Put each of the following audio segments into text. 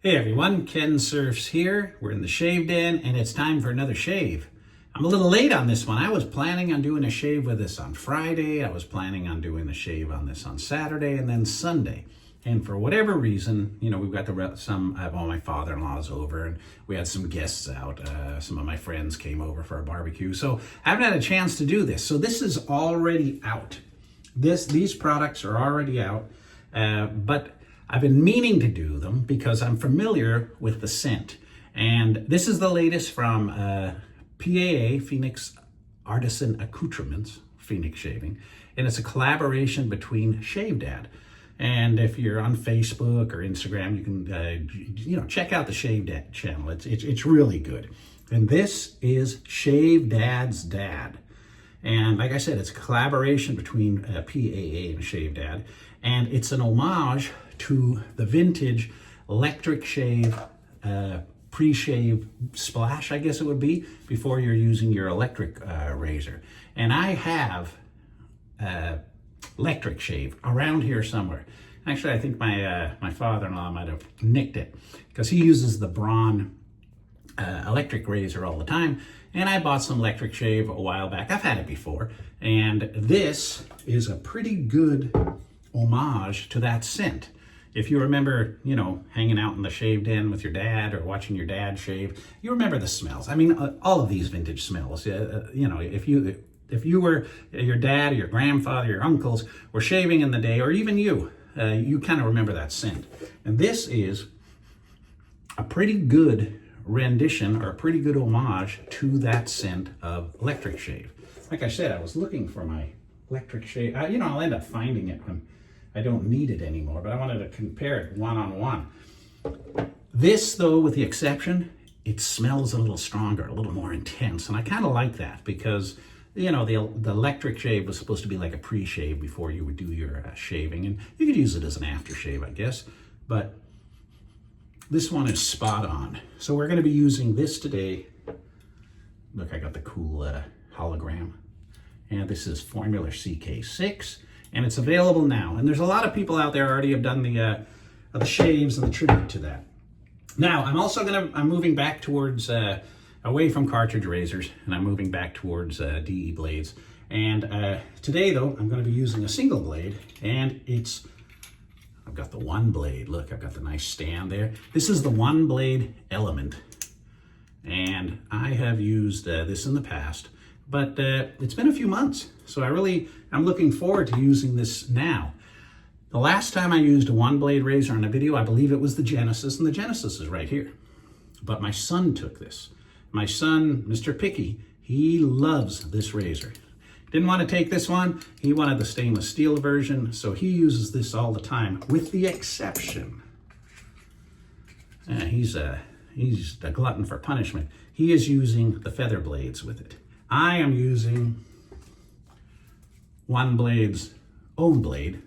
Hey everyone, Kensurfs here. We're in the shave den and it's time for another shave. I'm a little late on this one. I was planning on doing a shave with this on Friday. I was planning on doing the shave on this on Saturday and then Sunday. And for whatever reason, you know, we've got I have all my father-in-laws over and we had some guests out. Some of my friends came over for a barbecue. So I haven't had a chance to do this. So this is already out. These products are already out, but I've been meaning to do them because I'm familiar with the scent. And this is the latest from PAA, Phoenix Artisan Accoutrements, Phoenix Shaving. And it's a collaboration between Shave Dad. And if you're on Facebook or Instagram, you can check out the Shave Dad channel. It's really good. And this is Shave Dad's Dad. And like I said, it's a collaboration between PAA and Shave Dad. And it's an homage to the vintage Lectric Shave pre-shave splash, I guess it would be, before you're using your electric razor. And I have Lectric Shave around here somewhere. Actually, I think my father-in-law might have nicked it because he uses the Braun electric razor all the time. And I bought some Lectric Shave a while back. I've had it before. And this is a pretty good homage to that scent. If you remember, you know, hanging out in the shave den with your dad or watching your dad shave, you remember the smells. I mean, all of these vintage smells. You know, if you were your dad or your grandfather, your uncles were shaving in the day, or even you kind of remember that scent. And this is a pretty good rendition or a pretty good homage to that scent of Lectric Shave. Like I said, I was looking for my Lectric Shave. You know, I'll end up finding it when I don't need it anymore, but I wanted to compare it one-on-one. This, though, with the exception, it smells a little stronger, a little more intense, and I kind of like that because, you know, the Electric Shave was supposed to be like a pre-shave before you would do your shaving, and you could use it as an aftershave, I guess, but this one is spot on. So we're going to be using this today. Look, I got the cool hologram, and this is Formula CK6. And it's available now. And there's a lot of people out there already have done the shaves and the tribute to that. Now, I'm moving back towards, away from cartridge razors, and I'm moving back towards DE blades. And today, though, I'm going to be using a single blade, and I've got the OneBlade. Look, I've got the nice stand there. This is the OneBlade Element. And I have used this in the past. But it's been a few months, so I'm looking forward to using this now. The last time I used a OneBlade razor on a video, I believe it was the Genesis, and the Genesis is right here. But my son took this. My son, Mr. Picky, he loves this razor. Didn't want to take this one. He wanted the stainless steel version, so he uses this all the time, with the exception. He's a glutton for punishment. He is using the feather blades with it. I am using OneBlade's own blade,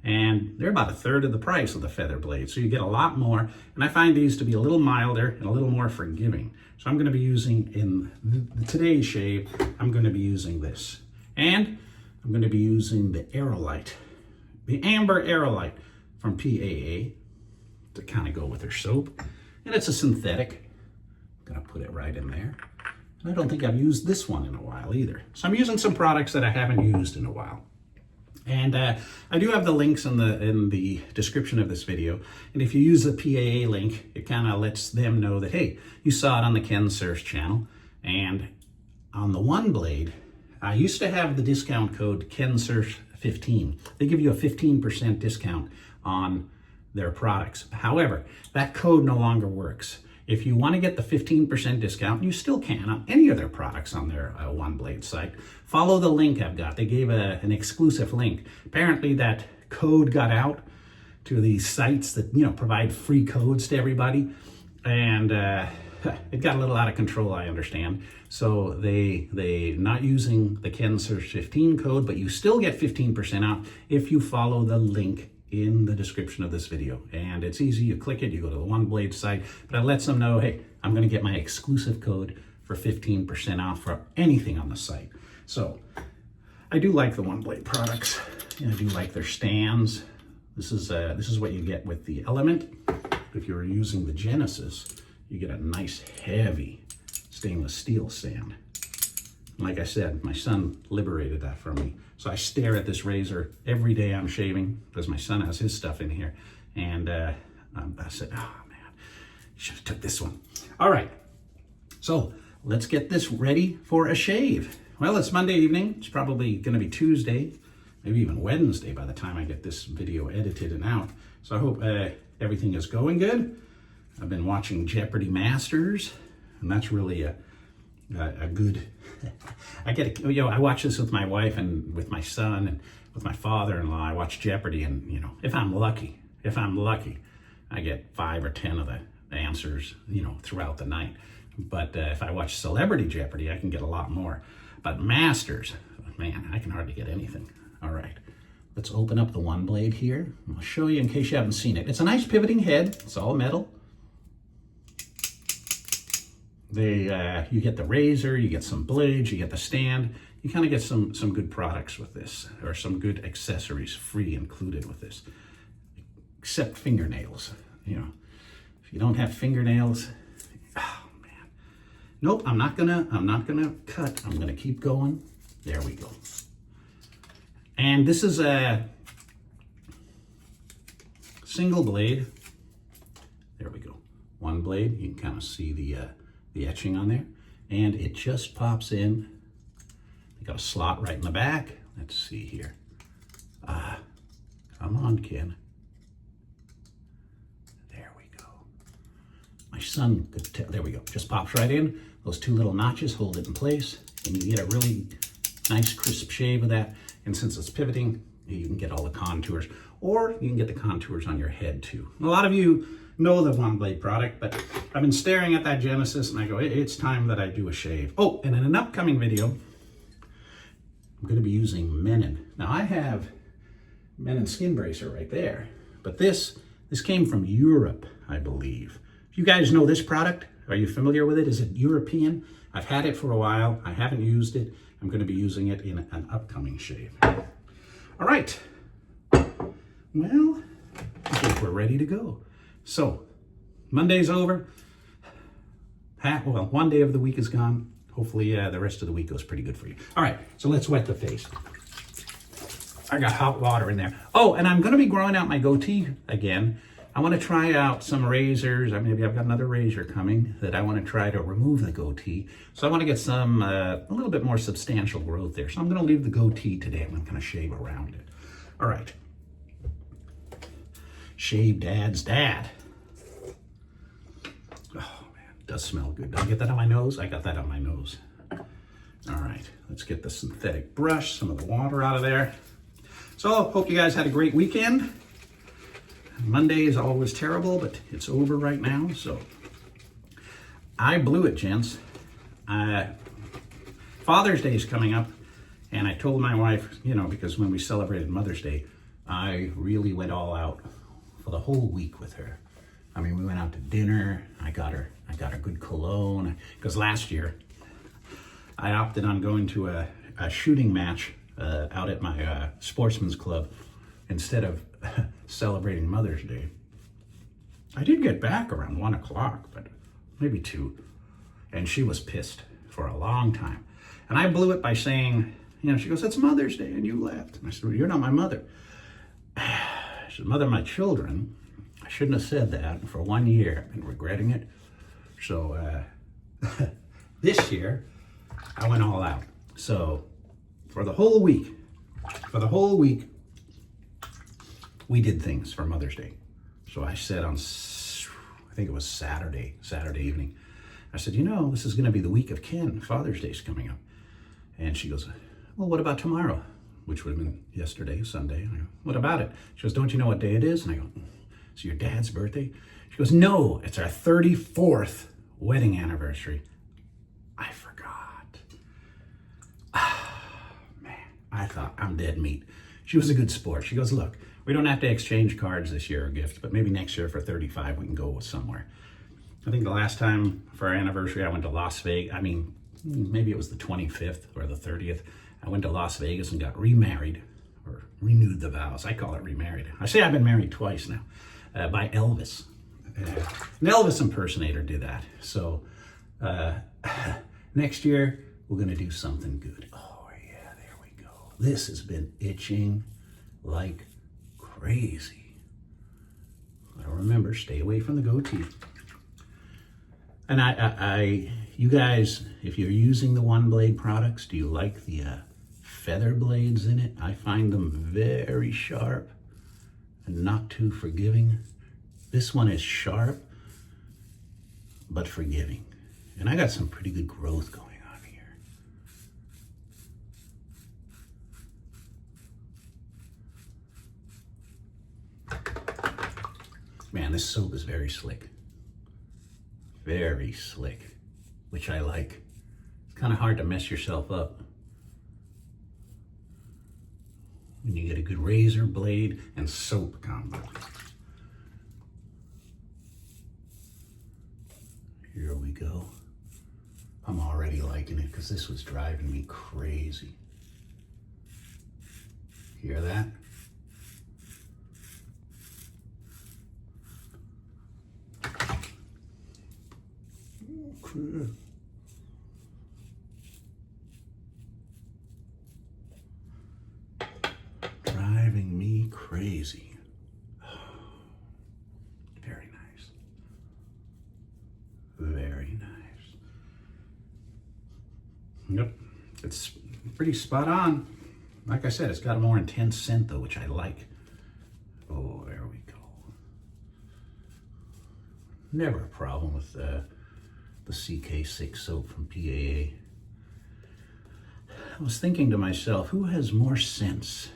and they're about a third of the price of the feather blade, so you get a lot more, and I find these to be a little milder and a little more forgiving. So I'm going to be using, in today's shave, I'm going to be using this. And I'm going to be using the Aerolite, the Amber Aerolite from PAA to kind of go with their soap. And it's a synthetic. I'm going to put it right in there. I don't think I've used this one in a while either. So I'm using some products that I haven't used in a while. And I do have the links in the description of this video. And if you use the PAA link, it kind of lets them know that, hey, you saw it on the Kensurfs channel. And on the OneBlade, I used to have the discount code Kensurfs15. They give you a 15% discount on their products. However, that code no longer works. If you want to get the 15% discount, you still can on any of their products on their OneBlade site. Follow the link I've got. They gave an exclusive link. Apparently that code got out to these sites that, you know, provide free codes to everybody. And it got a little out of control, I understand. So they not using the Kensurfs15 code, but you still get 15% off if you follow the link in the description of this video. And it's easy, you click it, you go to the OneBlade's site, but it lets them know, hey, I'm gonna get my exclusive code for 15% off for anything on the site. So I do like the OneBlade products, and I do like their stands. This is what you get with the Element. if you're using the Genesis, you get a nice heavy stainless steel stand. Like I said, my son liberated that for me. So I stare at this razor every day I'm shaving because my son has his stuff in here. And I said, oh man, should have took this one. All right, so let's get this ready for a shave. Well, it's Monday evening. It's probably gonna be Tuesday, maybe even Wednesday by the time I get this video edited and out. So I hope everything is going good. I've been watching Jeopardy Masters, and that's really a good, I watch this with my wife and with my son and with my father-in-law. I watch Jeopardy, and if I'm lucky, I get 5 or 10 of the answers, throughout the night. But if I watch Celebrity Jeopardy, I can get a lot more. But Masters, man, I can hardly get anything. All right, let's open up the OneBlade here. I'll show you in case you haven't seen it. It's a nice pivoting head. It's all metal. You get the razor, you get some blades, you get the stand. You kind of get some good products with this, or some good accessories free included with this, except fingernails. If you don't have fingernails, oh man. Nope, I'm not gonna cut. I'm gonna keep going. There we go. And this is a single blade. There we go. One blade. You can kind of see the etching on there, and it just pops in. They got a slot right in the back. Let's see here. Come on, Ken. There we go. My son could tell. There we go. Just pops right in. Those 2 little notches hold it in place, and you get a really nice crisp shave of that. And since it's pivoting, you can get all the contours, or you can get the contours on your head too. A lot of you know the OneBlade product, but I've been staring at that Genesis and I go, it's time that I do a shave. Oh, and in an upcoming video, I'm going to be using Menon. Now I have Menon Skin Bracer right there, but this came from Europe, I believe. If you guys know this product, are you familiar with it? Is it European? I've had it for a while. I haven't used it. I'm going to be using it in an upcoming shave. All right. Well, I think we're ready to go. So, Monday's over. Well, one day of the week is gone. Hopefully the rest of the week goes pretty good for you. All right, so let's wet the face. I got hot water in there. Oh, and I'm going to be growing out my goatee again. I want to try out some razors. Maybe I've got another razor coming that I want to try to remove the goatee. So I want to get some, a little bit more substantial growth there. So I'm going to leave the goatee today. I'm going to shave around it. All right. Shave Dad's dad. Oh man, it does smell good. Did I get that on my nose? I got that on my nose. All right, let's get the synthetic brush, some of the water out of there. So, hope you guys had a great weekend. Monday is always terrible, but it's over right now, so. I blew it, gents. Father's Day is coming up, and I told my wife, because when we celebrated Mother's Day, I really went all out for the whole week with her. We went out to dinner. I got her good cologne, because last year I opted on going to a shooting match out at my sportsman's club instead of celebrating Mother's Day. I did get back around 1 o'clock, but maybe 2, and she was pissed for a long time. And I blew it by saying, she goes, "It's Mother's Day and you left." And I said, "Well, you're not my mother." She said, "Mother of my children." I shouldn't have said that. For 1 year, I've been regretting it. So this year, I went all out. So for the whole week, we did things for Mother's Day. So I said on, I think it was Saturday evening, I said, this is going to be the week of Ken. Father's Day's coming up. And she goes, "Well, what about tomorrow?" Which would have been yesterday, Sunday. I go, "What about it?" She goes, "Don't you know what day it is?" And I go, "It's your dad's birthday?" She goes, "No, it's our 34th wedding anniversary." I forgot. Man, I thought I'm dead meat. She was a good sport. She goes, "Look, we don't have to exchange cards this year or gift, but maybe next year for 35 we can go somewhere." I think the last time for our anniversary I went to Las Vegas. Maybe it was the 25th or the 30th. I went to Las Vegas and got remarried, or renewed the vows. I call it remarried. I say I've been married twice now, by Elvis. An Elvis impersonator did that. So next year, we're gonna do something good. Oh yeah, there we go. This has been itching like crazy. Now remember, stay away from the goatee. And you guys, if you're using the OneBlade products, do you like the feather blades in it? I find them very sharp and not too forgiving. This one is sharp, but forgiving. And I got some pretty good growth going on here. Man, this soap is very slick. Very slick, which I like. It's kind of hard to mess yourself up when you get a good razor blade and soap combo. Here we go. I'm already liking it because this was driving me crazy. Hear that? Okay. Driving me crazy. Very nice. Very nice. Yep, it's pretty spot on. Like I said, it's got a more intense scent though, which I like. Oh, there we go. Never a problem with the CK6 soap from PAA. I was thinking to myself, who has more sense?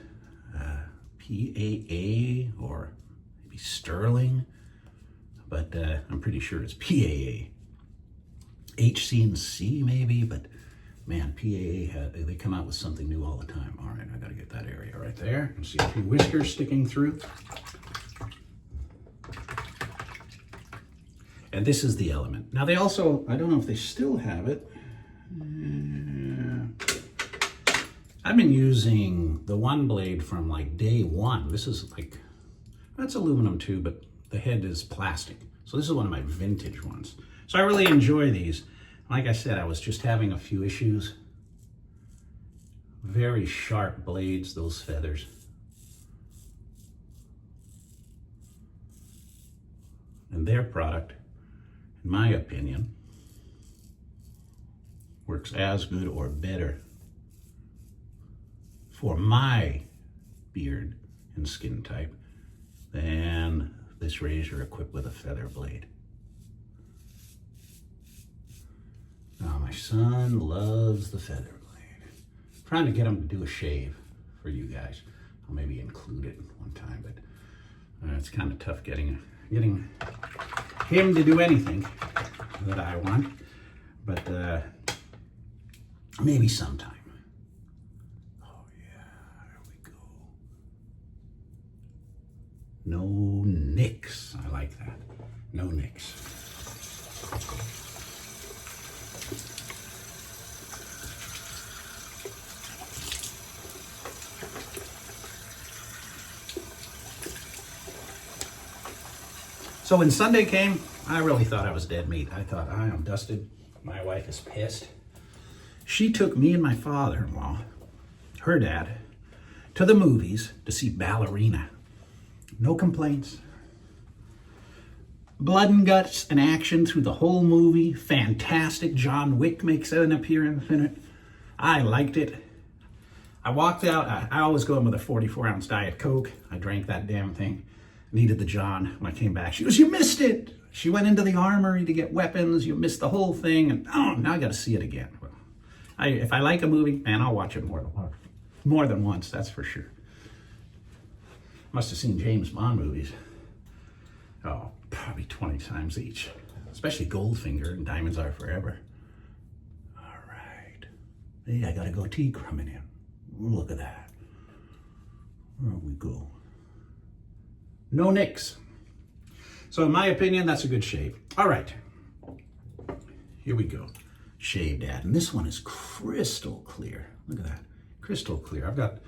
PAA or maybe Sterling? But I'm pretty sure it's PAA. Hc&c maybe, but man, PAA, they come out with something new all the time. All right, I gotta get that area right there. And see a few whiskers sticking through. And this is the Element. Now they also, I don't know if they still have it. I've been using the OneBlade from like day one. This is like, that's aluminum too, but the head is plastic. So this is one of my vintage ones. So I really enjoy these. Like I said, I was just having a few issues. Very sharp blades, those feathers. And their product, in my opinion, works as good or better for my beard and skin type than this razor equipped with a feather blade. Now my son loves the feather blade. I'm trying to get him to do a shave for you guys. I'll maybe include it one time, but it's kind of tough getting him to do anything that I want. But maybe sometime. Oh yeah, there we go. No nicks. I like that. No nicks. So when Sunday came, I really thought I was dead meat. I thought, I am dusted. My wife is pissed. She took me and my father-in-law, her dad, to the movies to see Ballerina. No complaints. Blood and guts and action through the whole movie. Fantastic. John Wick makes an appearance in it. I liked it. I walked out. I always go in with a 44-ounce Diet Coke. I drank that damn thing. Needed the John. When I came back, she goes, "You missed it." She went into the armory to get weapons. You missed the whole thing. And oh, now I got to see it again. Well, if I like a movie, man, I'll watch it more than once. That's for sure. Must have seen James Bond movies. Oh, probably 20 times each. Especially Goldfinger and Diamonds Are Forever. All right. Hey, I got a goatee coming in. Look at that. There we go. No nicks. So in my opinion, that's a good shave. All right. Here we go. Shave Dad. And this one is crystal clear. Look at that. Crystal clear. I've got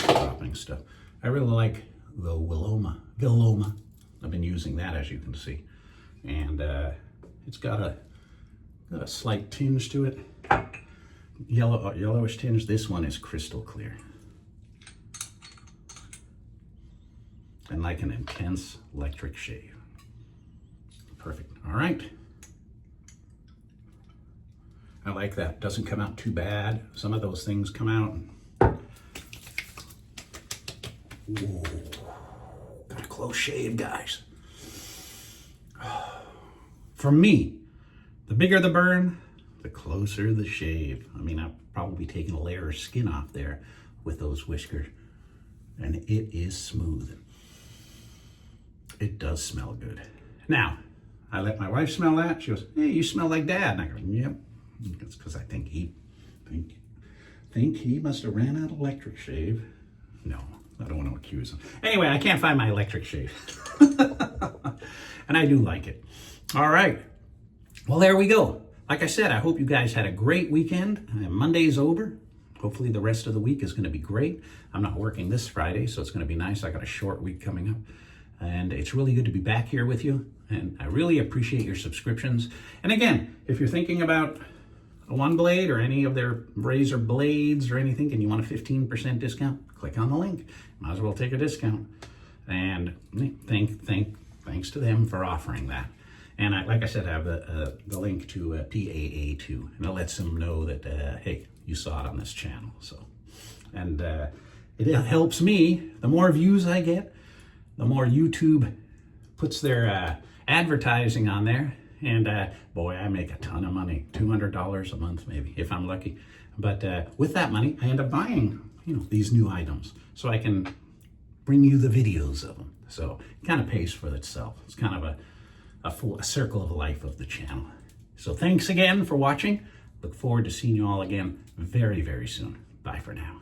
dropping stuff. I really like the Viloma. I've been using that, as you can see. And it's got a slight tinge to it. Yellowish tinge. This one is crystal clear. And like an intense electric shave. Perfect. All right. I like that. Doesn't come out too bad. Some of those things come out. Ooh. Got a close shave, guys. For me, the bigger the burn, the closer the shave. I mean, I've probably taken a layer of skin off there with those whiskers. And it is smooth. It does smell good. Now, I let my wife smell that. She goes, "Hey, you smell like Dad." And I go, "Yep." It's because I think he must have ran out of electric shave. No, I don't want to accuse him. Anyway, I can't find my electric shave. And I do like it. All right. Well, there we go. Like I said, I hope you guys had a great weekend. Monday's over. Hopefully the rest of the week is going to be great. I'm not working this Friday, so it's going to be nice. I got a short week coming up. And it's really good to be back here with you. And I really appreciate your subscriptions. And again, if you're thinking about a OneBlade or any of their razor blades or anything, and you want a 15% discount, click on the link. Might as well take a discount. And thanks to them for offering that. And like I said, I have the link to PAA too. And it lets them know that, hey, you saw it on this channel. So, and it helps me. The more views I get, the more YouTube puts their advertising on there. And boy, I make a ton of money, $200 a month maybe, if I'm lucky. But with that money, I end up buying, these new items so I can bring you the videos of them. So it kind of pays for itself. It's kind of a circle of life of the channel. So thanks again for watching. Look forward to seeing you all again very, very soon. Bye for now.